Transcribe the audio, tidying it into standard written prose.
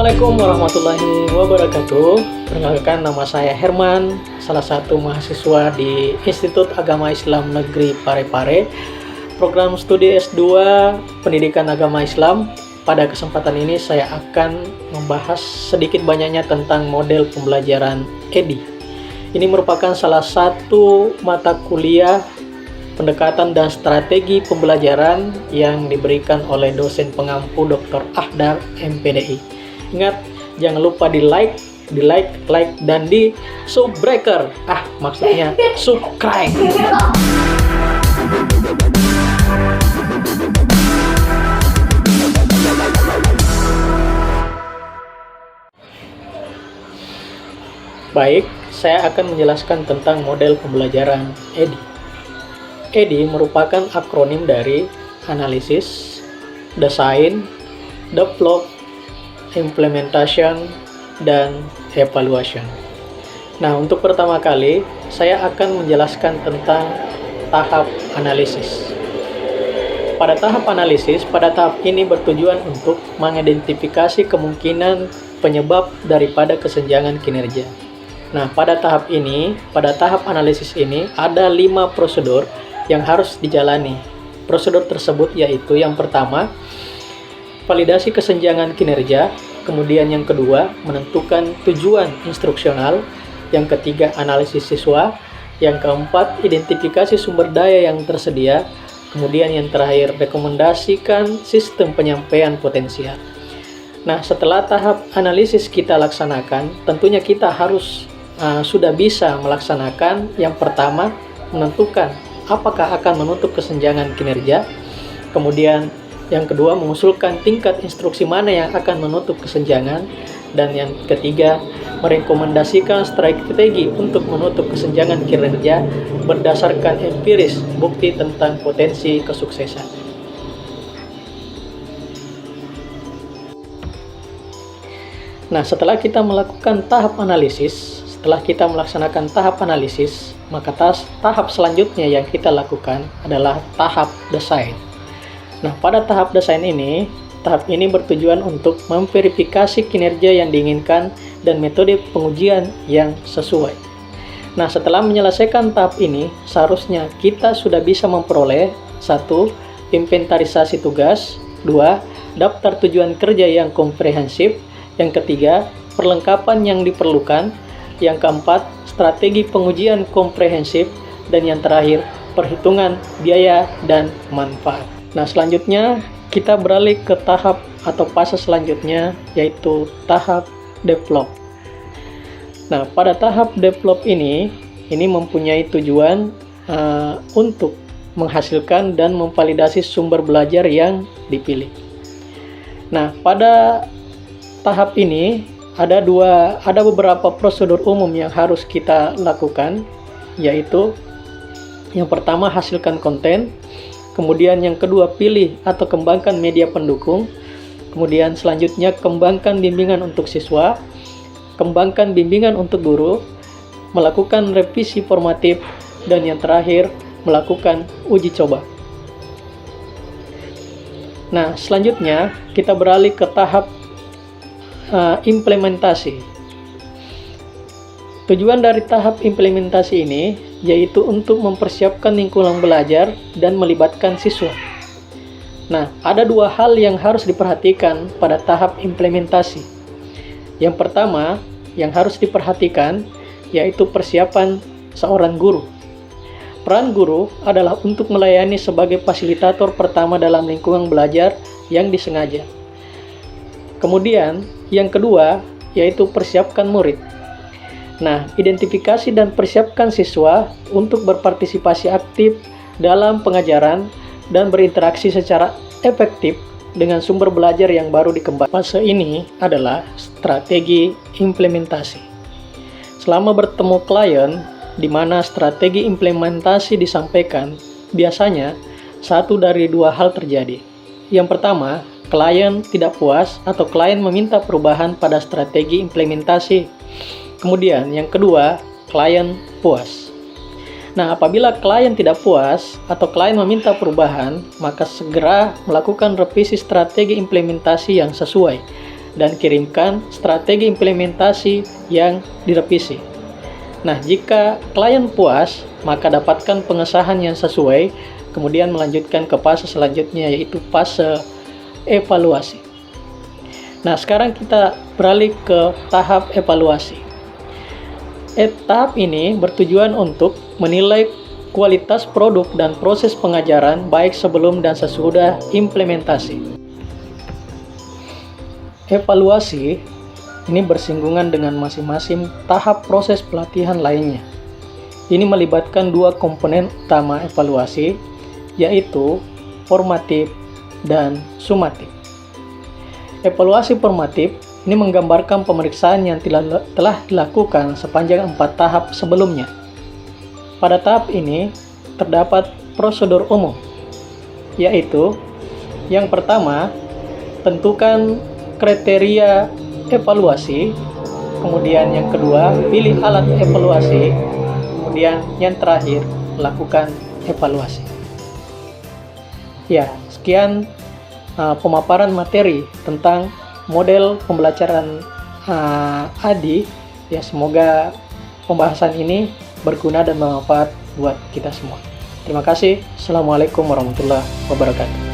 Assalamualaikum warahmatullahi wabarakatuh. Perkenalkan, nama saya Herman, salah satu mahasiswa di Institut Agama Islam Negeri Parepare, program studi S2 Pendidikan Agama Islam. Pada kesempatan ini saya akan membahas sedikit banyaknya tentang model pembelajaran EDI. Ini merupakan salah satu mata kuliah pendekatan dan strategi pembelajaran yang diberikan oleh dosen pengampu Dr. Ahdar MPDI. Ingat, jangan lupa di like, dan di subbreaker. Maksudnya subscribe. Baik, saya akan menjelaskan tentang model pembelajaran EDI. EDI merupakan akronim dari Analysis, Design, Develop, Implementation, dan Evaluation. Nah, untuk pertama kali, saya akan menjelaskan tentang tahap analisis. Pada tahap analisis, pada tahap ini bertujuan untuk mengidentifikasi kemungkinan penyebab daripada kesenjangan kinerja. Nah, pada tahap analisis ini, ada 5 prosedur yang harus dijalani. Prosedur tersebut yaitu yang pertama, validasi kesenjangan kinerja, kemudian yang kedua, menentukan tujuan instruksional, yang ketiga, analisis siswa, yang keempat, identifikasi sumber daya yang tersedia, kemudian yang terakhir, rekomendasikan sistem penyampaian potensial. Nah, setelah tahap analisis kita laksanakan, tentunya kita harus sudah bisa melaksanakan yang pertama, menentukan apakah akan menutup kesenjangan kinerja. Kemudian yang kedua, mengusulkan tingkat instruksi mana yang akan menutup kesenjangan. Dan yang ketiga, merekomendasikan strategi untuk menutup kesenjangan kinerja berdasarkan empiris, bukti tentang potensi kesuksesan. Nah, setelah kita melakukan tahap analisis, maka tahap selanjutnya yang kita lakukan adalah tahap desain. Nah, pada tahap desain ini, tahap ini bertujuan untuk memverifikasi kinerja yang diinginkan dan metode pengujian yang sesuai. Nah, setelah menyelesaikan tahap ini, seharusnya kita sudah bisa memperoleh 1. Inventarisasi tugas, 2. Daftar tujuan kerja yang komprehensif, yang ketiga, perlengkapan yang diperlukan, yang keempat, strategi pengujian komprehensif, dan yang terakhir, perhitungan biaya dan manfaat. Nah, selanjutnya kita beralih ke tahap atau fase selanjutnya, yaitu tahap develop. Nah, pada tahap develop ini mempunyai tujuan untuk menghasilkan dan memvalidasi sumber belajar yang dipilih. Nah, pada tahap ini ada beberapa prosedur umum yang harus kita lakukan, yaitu yang pertama, hasilkan konten, kemudian yang kedua, pilih atau kembangkan media pendukung, kemudian selanjutnya kembangkan bimbingan untuk siswa, kembangkan bimbingan untuk guru, melakukan revisi formatif, dan yang terakhir, melakukan uji coba. Nah, selanjutnya kita beralih ke tahap implementasi. Tujuan dari tahap implementasi ini yaitu untuk mempersiapkan lingkungan belajar dan melibatkan siswa. Nah, ada 2 hal yang harus diperhatikan pada tahap implementasi. Yang pertama, yang harus diperhatikan yaitu persiapan seorang guru. Peran guru adalah untuk melayani sebagai fasilitator pertama dalam lingkungan belajar yang disengaja. Kemudian, yang kedua, yaitu persiapkan murid. Nah, identifikasi dan persiapkan siswa untuk berpartisipasi aktif dalam pengajaran dan berinteraksi secara efektif dengan sumber belajar yang baru dikembangkan. Fase ini adalah strategi implementasi. Selama bertemu klien, di mana strategi implementasi disampaikan, biasanya 1 dari 2 hal terjadi. Yang pertama, klien tidak puas atau klien meminta perubahan pada strategi implementasi. Kemudian yang kedua, klien puas. Nah, apabila klien tidak puas atau klien meminta perubahan, maka segera melakukan revisi strategi implementasi yang sesuai. dan kirimkan strategi implementasi yang direvisi. Nah, jika klien puas, maka dapatkan pengesahan yang sesuai, kemudian melanjutkan ke fase selanjutnya, yaitu fase evaluasi. Nah, sekarang kita beralih ke tahap evaluasi. Tahap ini bertujuan untuk menilai kualitas produk dan proses pengajaran baik sebelum dan sesudah implementasi. Evaluasi ini bersinggungan dengan masing-masing tahap proses pelatihan lainnya. Ini melibatkan dua komponen utama evaluasi, yaitu formatif dan sumatif. Evaluasi formatif ini menggambarkan pemeriksaan yang telah dilakukan sepanjang 4 tahap sebelumnya. Pada tahap ini terdapat prosedur umum, yaitu yang pertama, tentukan kriteria evaluasi, kemudian yang kedua, pilih alat evaluasi, kemudian yang terakhir, lakukan evaluasi. Ya, sekian pemaparan materi tentang model pembelajaran ADI. Ya, semoga pembahasan ini berguna dan bermanfaat buat kita semua. Terima kasih. Assalamualaikum warahmatullahi wabarakatuh.